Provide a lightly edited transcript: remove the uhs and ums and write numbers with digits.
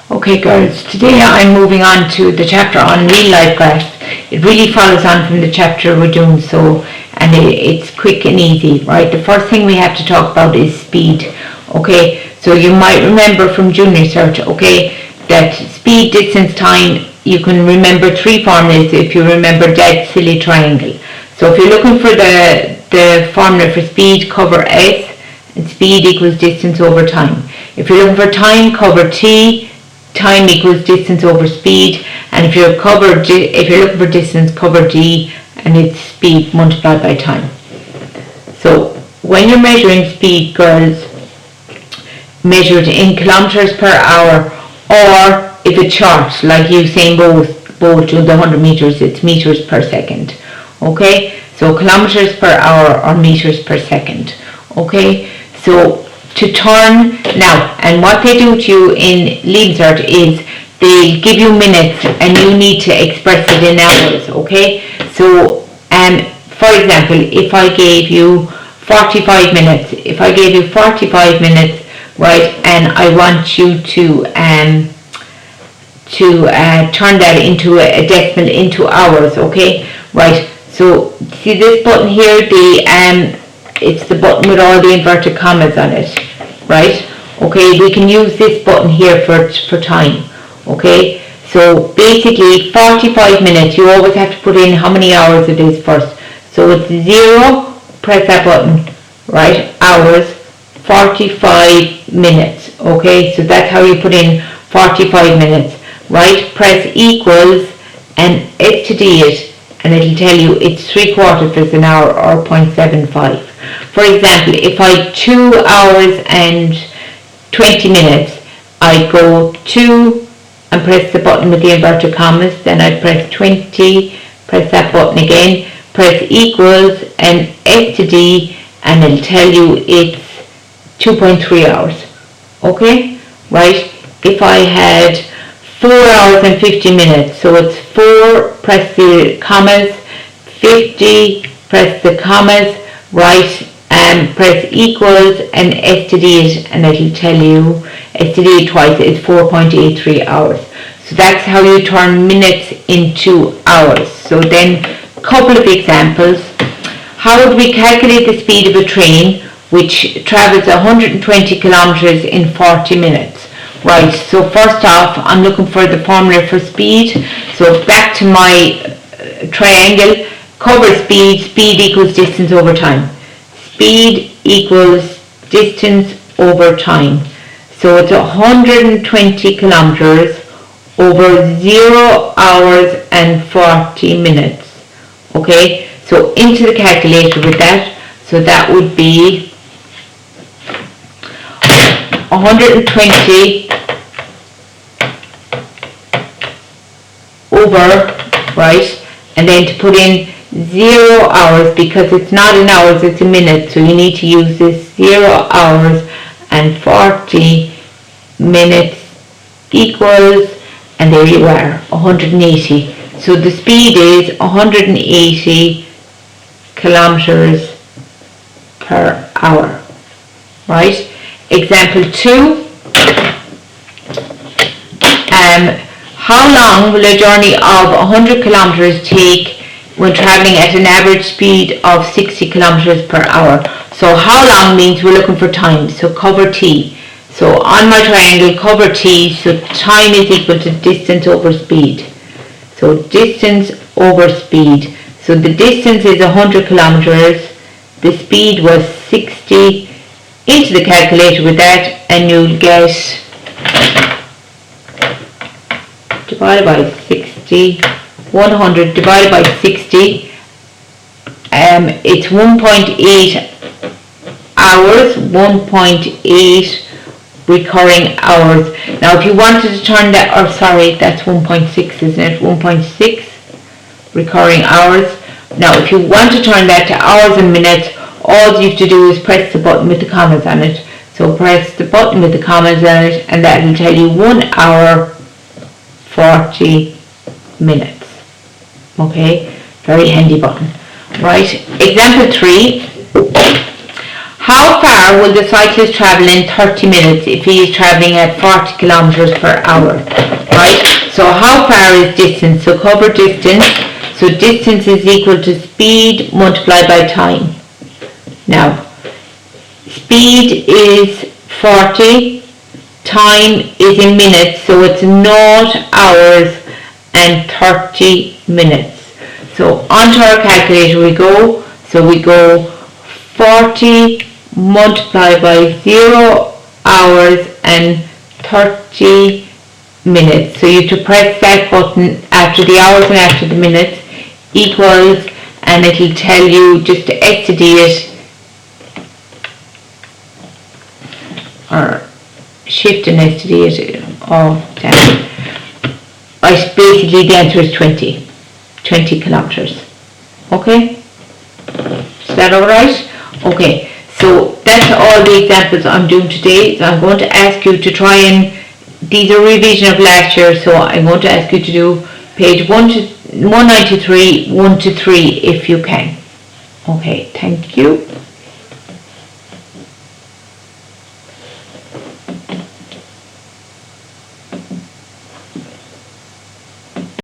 Okay girls, today I'm moving on to the chapter on real life graphs. It really follows on from the chapter we're doing, and it's quick and easy, right? The first thing we have to talk about is speed, okay? So you might remember from junior cert, okay, that speed, distance, time, you can remember three formulas if you remember that silly triangle. So if you're looking for the formula for speed, cover S, and speed equals distance over time. If you're looking for time, cover T, time equals distance over speed, and if you're looking for distance, cover D, and it's speed multiplied by time. So when you're measuring speed, girls, measured in kilometers per hour, or if it's short, like Usain Bolt to the 100 meters, it's meters per second. Okay, so kilometers per hour or meters per second. Okay, so to turn now, and what they do to you in LeavensCert is they give you minutes and you need to express it in hours. Okay, so for example, if I gave you 45 minutes, right, and I want you to turn that into a decimal into hours, okay, right? So see this button here, it's the button with all the inverted commas on it, right? Okay, we can use this button here for time, okay? So basically 45 minutes, you always have to put in how many hours it is first. So it's 0, press that button, right, hours, 45 minutes, okay? So that's how you put in 45 minutes, right? Press equals and S to D it, and it'll tell you it's 3/4 of an hour or 0.75. For example, if I 2 hours and 20 minutes, I go 2 and press the button with the inverted commas, then I press 20, press that button again, press equals and S to D, and it'll tell you it's 2.3 hours. Okay, right? If I had 4 hours and 50 minutes, so it's 4, press the commas, 50, press the commas, right, and press equals and S to D it, and it'll tell you S to D it twice, it's 4.83 hours. So that's how you turn minutes into hours. So then, a couple of examples. How would we calculate the speed of a train which travels 120 kilometers in 40 minutes? Right, so first off, I'm looking for the formula for speed. So back to my triangle, cover speed, speed equals distance over time. Speed equals distance over time. So it's 120 kilometers over 0 hours and 40 minutes. Okay, so into the calculator with that. So that would be 120 over, right, and then to put in 0 hours, because it's not in hours, it's in minutes, so you need to use this 0 hours and 40 minutes equals, and there you are, 180. So the speed is 180 kilometers per hour, right? Example 2, how long will a journey of 100 kilometers take when traveling at an average speed of 60 kilometers per hour? So how long means we're looking for time, so cover T. So on my triangle, cover T, so time is equal to distance over speed. So distance over speed. So the distance is 100 kilometers, the speed was 60, into the calculator with that, and you'll get divided by 60, 100 divided by 60, it's 1.8 hours, 1.8 recurring hours. Now if you wanted to turn that, or sorry, that's 1.6, isn't it? 1.6 recurring hours. Now if you want to turn that to hours and minutes, all you have to do is press the button with the commas on it. So press the button with the commas on it, and that will tell you 1 hour 40 minutes. Okay, very handy button. Right, example 3. How far will the cyclist travel in 30 minutes if he is travelling at 40 kilometres per hour? Right? So how far is distance? So cover distance. So distance is equal to speed multiplied by time. Now, speed is 40, time is in minutes, so it's 0 hours and 30 minutes. So onto our calculator we go. So we go 40 multiplied by 0 hours and 30 minutes. So you have to press that button after the hours and after the minutes equals, and it'll tell you just to STD it, or shift and STD it. Oh, damn. Basically the answer is 20 kilometers. Okay? Is that alright? Okay, so that's all the examples I'm doing today. So I'm going to ask you to try and, these are revision of last year, so I'm going to ask you to do page 193, 1 to 3 if you can. Okay, thank you.